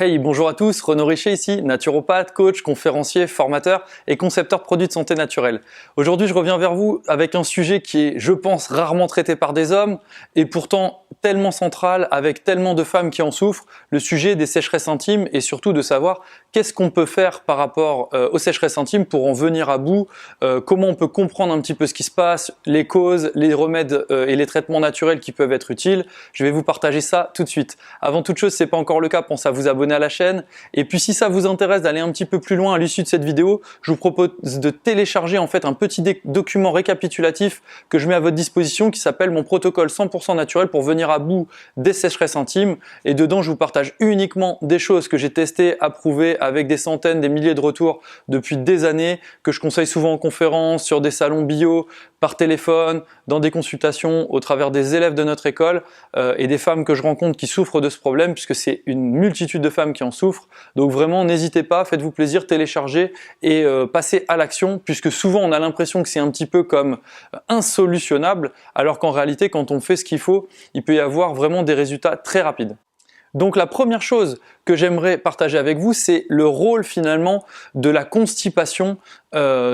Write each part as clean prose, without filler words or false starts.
Hey, bonjour à tous, Renaud Richer ici, naturopathe, coach, conférencier, formateur et concepteur de produits de santé naturelle. Aujourd'hui, je reviens vers vous avec un sujet qui est, je pense, rarement traité par des hommes et pourtant tellement central avec tellement de femmes qui en souffrent, le sujet des sécheresses intimes et surtout de savoir qu'est-ce qu'on peut faire par rapport aux sécheresses intimes pour en venir à bout, comment on peut comprendre un petit peu ce qui se passe, les causes, les remèdes et les traitements naturels qui peuvent être utiles. Je vais vous partager ça tout de suite. Avant toute chose, si ce n'est pas encore le cas, pensez à vous abonner à la chaîne. Et puis si ça vous intéresse d'aller un petit peu plus loin à l'issue de cette vidéo, je vous propose de télécharger en fait un petit document récapitulatif que je mets à votre disposition qui s'appelle mon protocole 100% naturel pour venir à bout des sécheresses intimes. Et dedans, je vous partage uniquement des choses que j'ai testées, approuvées avec des centaines, des milliers de retours depuis des années, que je conseille souvent en conférence, sur des salons bio, par téléphone, dans des consultations, au travers des élèves de notre école et des femmes que je rencontre qui souffrent de ce problème, puisque c'est une multitude de femmes qui en souffrent. Donc vraiment, n'hésitez pas, faites-vous plaisir, téléchargez et passez à l'action, puisque souvent on a l'impression que c'est un petit peu comme insolutionnable, alors qu'en réalité, quand on fait ce qu'il faut, il peut y avoir vraiment des résultats très rapides. Donc la première chose que j'aimerais partager avec vous, c'est le rôle finalement de la constipation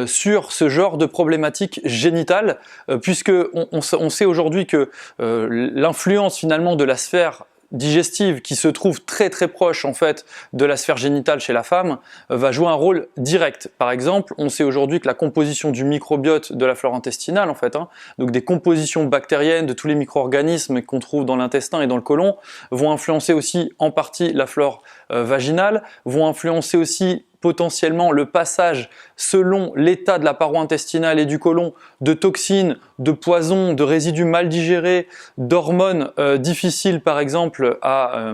sur ce genre de problématique génitale, puisque on sait aujourd'hui que l'influence finalement de la sphère digestive qui se trouve très proche en fait de la sphère génitale chez la femme va jouer un rôle direct. Par exemple, on sait aujourd'hui que la composition du microbiote de la flore intestinale en fait, donc des compositions bactériennes de tous les micro-organismes qu'on trouve dans l'intestin et dans le côlon, vont influencer aussi en partie la flore vaginale, vont influencer aussi potentiellement le passage selon l'état de la paroi intestinale et du côlon de toxines, de poisons, de résidus mal digérés, d'hormones difficiles par exemple à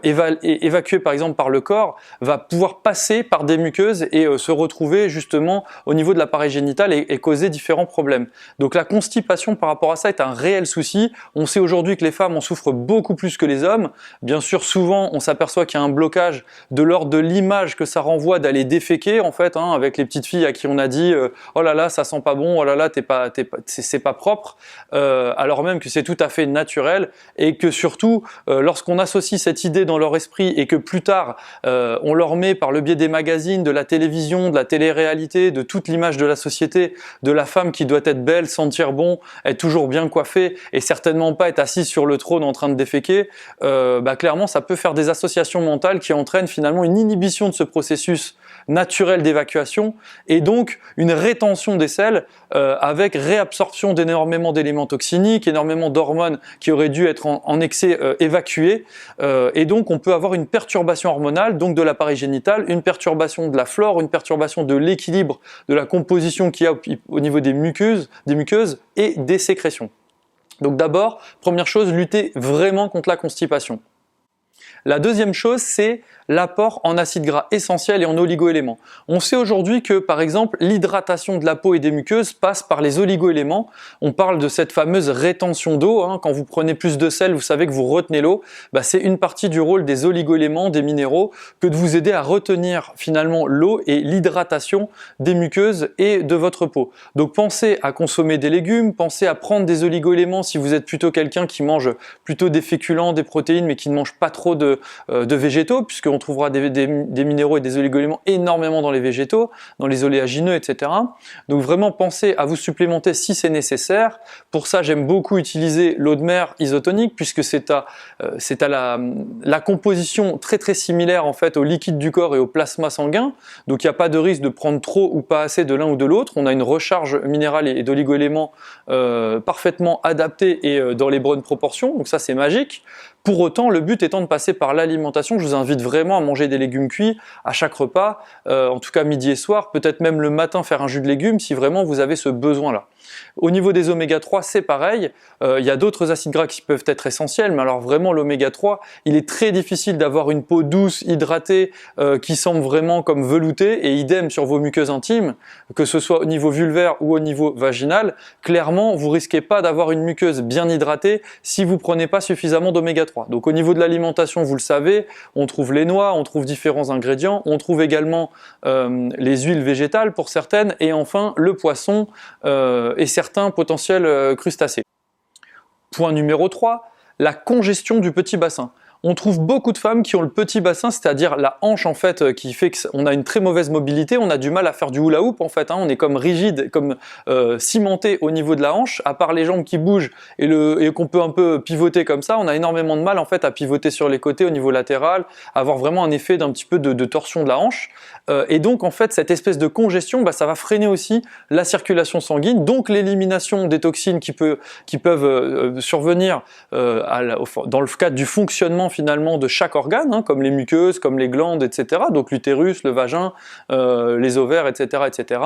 évacuer par exemple par le corps, va pouvoir passer par des muqueuses et se retrouver justement au niveau de l'appareil génital et causer différents problèmes. Donc la constipation par rapport à ça est un réel souci. On sait aujourd'hui que les femmes en souffrent beaucoup plus que les hommes. Bien sûr, souvent on s'aperçoit qu'il y a un blocage de l'ordre de l'image que ça renvoie d'aller déféquer en fait, avec les petites filles à qui on a dit oh là là ça sent pas bon, oh là là c'est pas propre, alors même que c'est tout à fait naturel et que surtout lorsqu'on associe cette idée dans leur esprit et que plus tard on leur met par le biais des magazines, de la télévision, de la télé-réalité, de toute l'image de la société, de la femme qui doit être belle, sentir bon, être toujours bien coiffée et certainement pas être assise sur le trône en train de déféquer, clairement ça peut faire des associations mentales qui entraînent finalement une inhibition de ce processus naturel d'évacuation et donc une rétention des selles avec réabsorption d'énormément d'éléments toxiniques, énormément d'hormones qui auraient dû être en excès évacuées et donc on peut avoir une perturbation hormonale donc de l'appareil génital, une perturbation de la flore, une perturbation de l'équilibre de la composition qu'il y a au niveau des muqueuses et des sécrétions. Donc d'abord, première chose, lutter vraiment contre la constipation. La deuxième chose, c'est l'apport en acides gras essentiels et en oligoéléments. On sait aujourd'hui que, par exemple, l'hydratation de la peau et des muqueuses passe par les oligoéléments. On parle de cette fameuse rétention d'eau. Quand vous prenez plus de sel, vous savez que vous retenez l'eau. C'est une partie du rôle des oligoéléments, des minéraux, que de vous aider à retenir finalement l'eau et l'hydratation des muqueuses et de votre peau. Donc pensez à consommer des légumes, pensez à prendre des oligoéléments si vous êtes plutôt quelqu'un qui mange plutôt des féculents, des protéines, mais qui ne mange pas trop de végétaux, puisqu'on trouvera des minéraux et des oligoéléments énormément dans les végétaux, dans les oléagineux, etc. Donc vraiment pensez à vous supplémenter si c'est nécessaire. Pour ça, j'aime beaucoup utiliser l'eau de mer isotonique, puisque c'est à la composition très similaire en fait au liquide du corps et au plasma sanguin. Donc il n'y a pas de risque de prendre trop ou pas assez de l'un ou de l'autre. On a une recharge minérale et d'oligoéléments parfaitement adaptée et dans les bonnes proportions. Donc ça, c'est magique. Pour autant, le but étant de passer par l'alimentation, je vous invite vraiment à manger des légumes cuits à chaque repas, en tout cas midi et soir, peut-être même le matin faire un jus de légumes si vraiment vous avez ce besoin-là. Au niveau des oméga 3, c'est pareil, il y a d'autres acides gras qui peuvent être essentiels, mais alors vraiment l'oméga 3, il est très difficile d'avoir une peau douce, hydratée, qui semble vraiment comme veloutée, et idem sur vos muqueuses intimes, que ce soit au niveau vulvaire ou au niveau vaginal, clairement vous risquez pas d'avoir une muqueuse bien hydratée si vous prenez pas suffisamment d'oméga 3. Donc au niveau de l'alimentation, vous le savez, on trouve les noix, on trouve différents ingrédients, on trouve également les huiles végétales pour certaines, et enfin le poisson et certains potentiels crustacés. Point numéro 3, la congestion du petit bassin. On trouve beaucoup de femmes qui ont le petit bassin, c'est-à-dire la hanche en fait qui fait qu'on a une très mauvaise mobilité, on a du mal à faire du hula hoop en fait, hein, on est comme rigide, comme cimenté au niveau de la hanche, à part les jambes qui bougent et qu'on peut un peu pivoter comme ça, on a énormément de mal en fait à pivoter sur les côtés au niveau latéral, avoir vraiment un effet d'un petit peu de torsion de la hanche. Et donc en fait cette espèce de congestion, ça va freiner aussi la circulation sanguine, donc l'élimination des toxines qui peuvent survenir dans le cadre du fonctionnement finalement de chaque organe, hein, comme les muqueuses, comme les glandes, etc. Donc l'utérus, le vagin, les ovaires, etc., etc.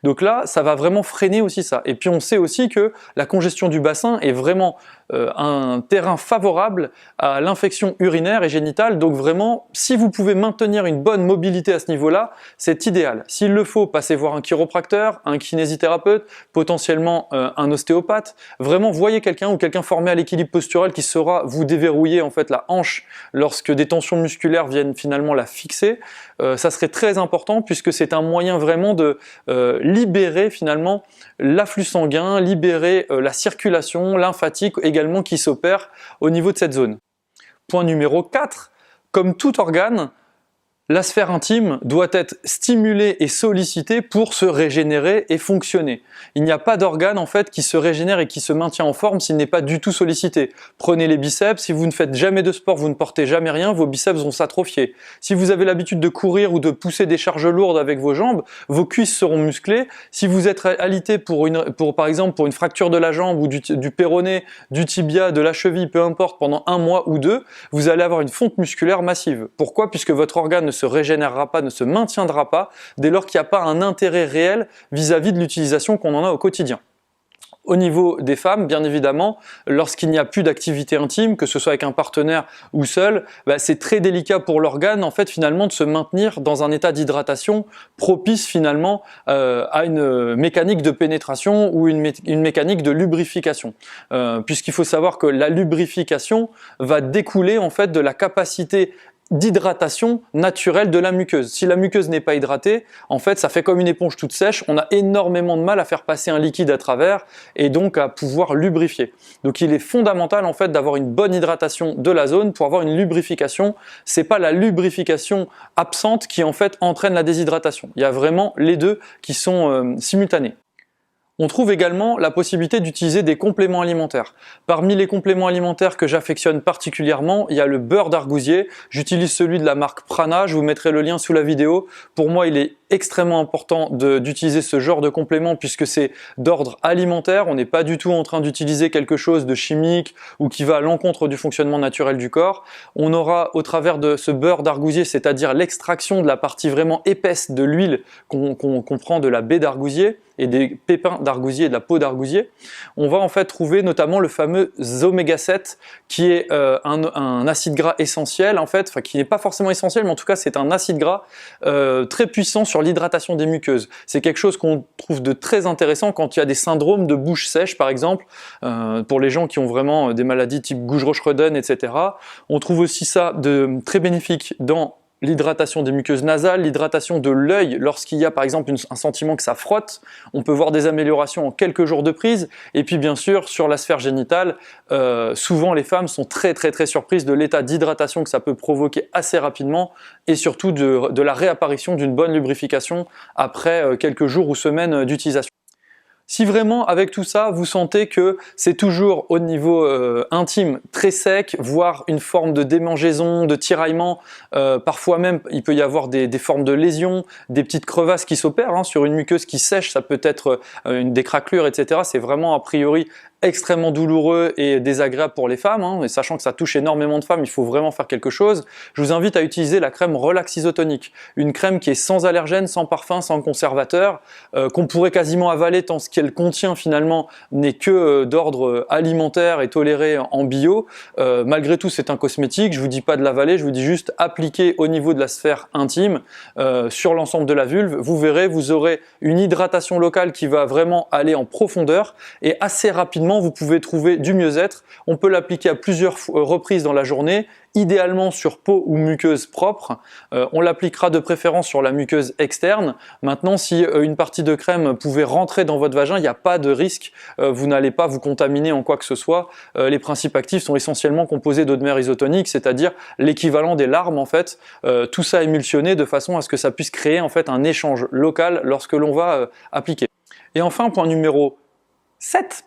Donc là, ça va vraiment freiner aussi ça. Et puis on sait aussi que la congestion du bassin est vraiment un terrain favorable à l'infection urinaire et génitale. Donc vraiment, si vous pouvez maintenir une bonne mobilité à ce niveau-là, c'est idéal. S'il le faut, passez voir un chiropracteur, un kinésithérapeute, potentiellement un ostéopathe. Vraiment, voyez quelqu'un ou quelqu'un formé à l'équilibre posturel qui saura vous déverrouiller en fait la hanche lorsque des tensions musculaires viennent finalement la fixer. Ça serait très important puisque c'est un moyen vraiment de libérer finalement l'afflux sanguin, libérer la circulation lymphatique également qui s'opère au niveau de cette zone. Point numéro 4, comme tout organe, la sphère intime doit être stimulée et sollicitée pour se régénérer et fonctionner. Il n'y a pas d'organe en fait qui se régénère et qui se maintient en forme s'il n'est pas du tout sollicité. Prenez les biceps, si vous ne faites jamais de sport, vous ne portez jamais rien, vos biceps vont s'atrophier. Si vous avez l'habitude de courir ou de pousser des charges lourdes avec vos jambes, vos cuisses seront musclées. Si vous êtes alité par exemple pour une fracture de la jambe ou du péroné, du tibia, de la cheville, peu importe, pendant 1 mois ou 2, vous allez avoir une fonte musculaire massive. Pourquoi? Puisque votre organe ne se régénérera pas, ne se maintiendra pas, dès lors qu'il n'y a pas un intérêt réel vis-à-vis de l'utilisation qu'on en a au quotidien. Au niveau des femmes, bien évidemment, lorsqu'il n'y a plus d'activité intime, que ce soit avec un partenaire ou seul, c'est très délicat pour l'organe en fait finalement de se maintenir dans un état d'hydratation propice finalement à une mécanique de pénétration ou une mécanique de lubrification. Puisqu'il faut savoir que la lubrification va découler en fait de la capacité d'hydratation naturelle de la muqueuse. Si la muqueuse n'est pas hydratée, en fait, ça fait comme une éponge toute sèche. On a énormément de mal à faire passer un liquide à travers et donc à pouvoir lubrifier. Donc, il est fondamental en fait d'avoir une bonne hydratation de la zone pour avoir une lubrification. C'est pas la lubrification absente qui en fait entraîne la déshydratation. Il y a vraiment les deux qui sont simultanés. On trouve également la possibilité d'utiliser des compléments alimentaires. Parmi les compléments alimentaires que j'affectionne particulièrement, il y a le beurre d'argousier. J'utilise celui de la marque Prana, je vous mettrai le lien sous la vidéo. Pour moi, il est extrêmement important d'utiliser ce genre de complément puisque c'est d'ordre alimentaire. On n'est pas du tout en train d'utiliser quelque chose de chimique ou qui va à l'encontre du fonctionnement naturel du corps. On aura au travers de ce beurre d'argousier, c'est-à-dire l'extraction de la partie vraiment épaisse de l'huile qu'on prend de la baie d'argousier et des pépins d'argousier et de la peau d'argousier, on va en fait trouver notamment le fameux oméga 7 qui est un acide gras essentiel en fait, enfin qui n'est pas forcément essentiel mais en tout cas c'est un acide gras très puissant sur l'hydratation des muqueuses. C'est quelque chose qu'on trouve de très intéressant quand il y a des syndromes de bouche sèche par exemple, pour les gens qui ont vraiment des maladies type Gougerot-Schröden, etc. On trouve aussi ça de très bénéfique dans l'hydratation des muqueuses nasales, l'hydratation de l'œil lorsqu'il y a par exemple un sentiment que ça frotte, on peut voir des améliorations en quelques jours de prise. Et puis bien sûr sur la sphère génitale, souvent les femmes sont très surprises de l'état d'hydratation que ça peut provoquer assez rapidement et surtout de la réapparition d'une bonne lubrification après quelques jours ou semaines d'utilisation. Si vraiment avec tout ça vous sentez que c'est toujours au niveau intime très sec, voire une forme de démangeaison, de tiraillement, parfois même il peut y avoir des formes de lésions, des petites crevasses qui s'opèrent sur une muqueuse qui sèche, ça peut être des craquelures, etc. C'est vraiment a priori extrêmement douloureux et désagréable pour les femmes, et sachant que ça touche énormément de femmes, il faut vraiment faire quelque chose. Je vous invite à utiliser la crème Relax Isotonique, une crème qui est sans allergène, sans parfum, sans conservateur, qu'on pourrait quasiment avaler tant ce qu'elle contient finalement n'est que d'ordre alimentaire et toléré en bio. Malgré tout, c'est un cosmétique, je vous dis pas de l'avaler, je vous dis juste appliquer au niveau de la sphère intime, sur l'ensemble de la vulve. Vous verrez, vous aurez une hydratation locale qui va vraiment aller en profondeur et assez rapidement comment vous pouvez trouver du mieux-être. On peut l'appliquer à plusieurs reprises dans la journée, idéalement sur peau ou muqueuse propre. On l'appliquera de préférence sur la muqueuse externe. Maintenant, si une partie de crème pouvait rentrer dans votre vagin, il n'y a pas de risque. Vous n'allez pas vous contaminer en quoi que ce soit. Les principes actifs sont essentiellement composés d'eau de mer isotonique, c'est-à-dire l'équivalent des larmes en fait. Tout ça émulsionné de façon à ce que ça puisse créer en fait un échange local lorsque l'on va appliquer. Et enfin, point numéro 7,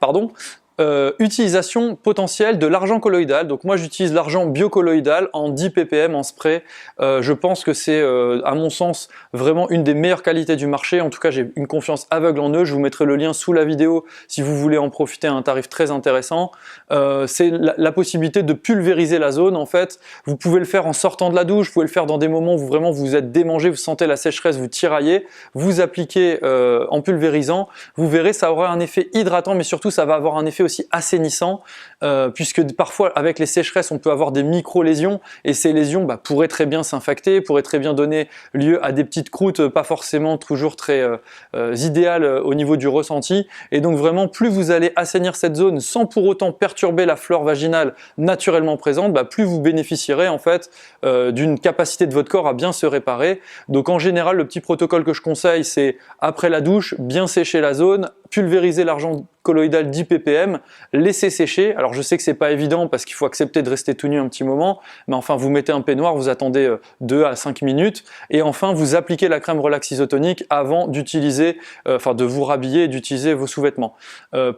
utilisation potentielle de l'argent colloïdal. Donc moi j'utilise l'argent biocolloïdal en 10 ppm en spray. Je pense que c'est à mon sens vraiment une des meilleures qualités du marché. En tout cas j'ai une confiance aveugle en eux. Je vous mettrai le lien sous la vidéo si vous voulez en profiter à un tarif très intéressant. C'est la possibilité de pulvériser la zone en fait. Vous pouvez le faire en sortant de la douche, vous pouvez le faire dans des moments où vraiment vous êtes démangé, vous sentez la sécheresse, vous tiraillez, vous appliquez en pulvérisant. Vous verrez, ça aura un effet hydratant mais surtout ça va avoir un effet aussi assainissant, puisque parfois avec les sécheresses on peut avoir des micro-lésions et ces lésions pourraient très bien s'infecter, pourraient très bien donner lieu à des petites croûtes pas forcément toujours très idéales au niveau du ressenti. Et donc vraiment plus vous allez assainir cette zone sans pour autant perturber la flore vaginale naturellement présente, plus vous bénéficierez en fait d'une capacité de votre corps à bien se réparer. Donc en général le petit protocole que je conseille c'est après la douche, bien sécher la zone, pulvériser l'argent colloïdal 10 ppm, laisser sécher. Alors je sais que c'est pas évident parce qu'il faut accepter de rester tout nu un petit moment, mais enfin vous mettez un peignoir, vous attendez 2 à 5 minutes et enfin vous appliquez la crème relax isotonique avant d'utiliser, de vous rhabiller et d'utiliser vos sous-vêtements.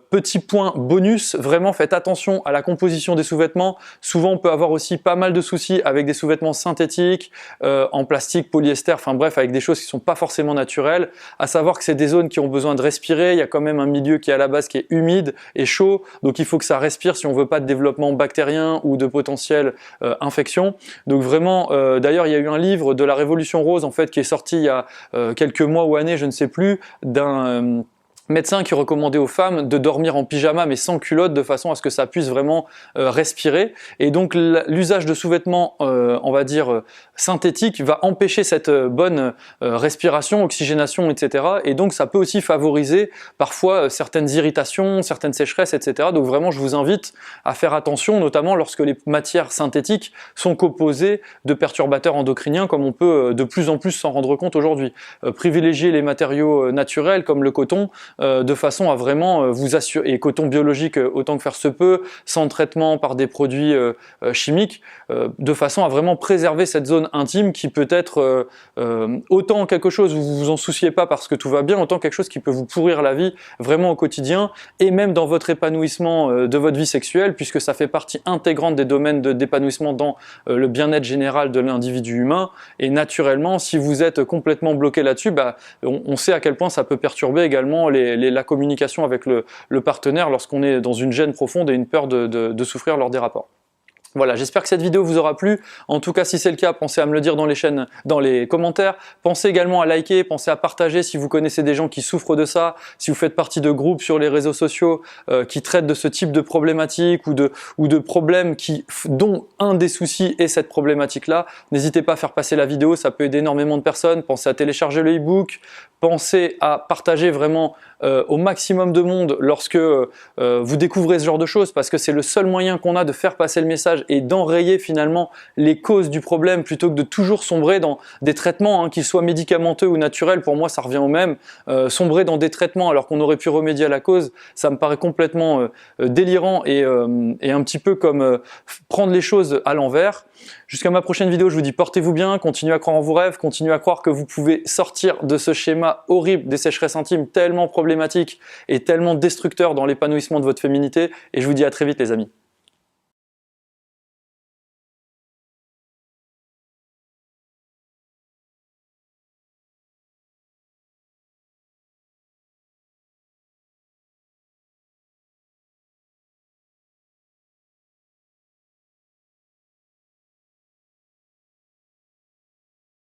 Petit point bonus, vraiment faites attention à la composition des sous-vêtements. Souvent on peut avoir aussi pas mal de soucis avec des sous-vêtements synthétiques, en plastique, polyester, enfin bref avec des choses qui sont pas forcément naturelles. À savoir que c'est des zones qui ont besoin de respirer, il y a quand même un milieu qui est à la base qui est humide et chaud, donc il faut que ça respire si on veut pas de développement bactérien ou de potentielle infection. Donc vraiment, d'ailleurs il y a eu un livre de la Révolution Rose en fait qui est sorti il y a quelques mois ou années, je ne sais plus, d'un médecin qui recommandait aux femmes de dormir en pyjama mais sans culotte de façon à ce que ça puisse vraiment respirer. Et donc l'usage de sous-vêtements, on va dire synthétiques, va empêcher cette bonne respiration, oxygénation, etc. Et donc ça peut aussi favoriser parfois certaines irritations, certaines sécheresses, etc. Donc vraiment je vous invite à faire attention, notamment lorsque les matières synthétiques sont composées de perturbateurs endocriniens comme on peut de plus en plus s'en rendre compte aujourd'hui. Privilégier les matériaux naturels comme le coton, de façon à vraiment vous assurer, et coton biologique autant que faire se peut, sans traitement par des produits chimiques, de façon à vraiment préserver cette zone intime qui peut être autant quelque chose où vous vous en souciez pas parce que tout va bien, autant quelque chose qui peut vous pourrir la vie vraiment au quotidien et même dans votre épanouissement de votre vie sexuelle, puisque ça fait partie intégrante des domaines d'épanouissement dans le bien-être général de l'individu humain. Et naturellement, si vous êtes complètement bloqué là-dessus, on sait à quel point ça peut perturber également la communication avec le partenaire lorsqu'on est dans une gêne profonde et une peur de souffrir lors des rapports. Voilà, j'espère que cette vidéo vous aura plu. En tout cas, si c'est le cas, pensez à me le dire dans les commentaires. Pensez également à liker, pensez à partager si vous connaissez des gens qui souffrent de ça, si vous faites partie de groupes sur les réseaux sociaux qui traitent de ce type de problématiques ou de problèmes dont un des soucis est cette problématique-là. N'hésitez pas à faire passer la vidéo, ça peut aider énormément de personnes. Pensez à télécharger le e-book, pensez à partager vraiment au maximum de monde lorsque vous découvrez ce genre de choses, parce que c'est le seul moyen qu'on a de faire passer le message et d'enrayer finalement les causes du problème plutôt que de toujours sombrer dans des traitements, qu'ils soient médicamenteux ou naturels. Pour moi ça revient au même. Sombrer dans des traitements alors qu'on aurait pu remédier à la cause, ça me paraît complètement délirant et un petit peu comme prendre les choses à l'envers. Jusqu'à ma prochaine vidéo, je vous dis portez-vous bien, continuez à croire en vos rêves, continuez à croire que vous pouvez sortir de ce schéma horrible des sécheresses intimes tellement problématiques et tellement destructeurs dans l'épanouissement de votre féminité, et je vous dis à très vite les amis.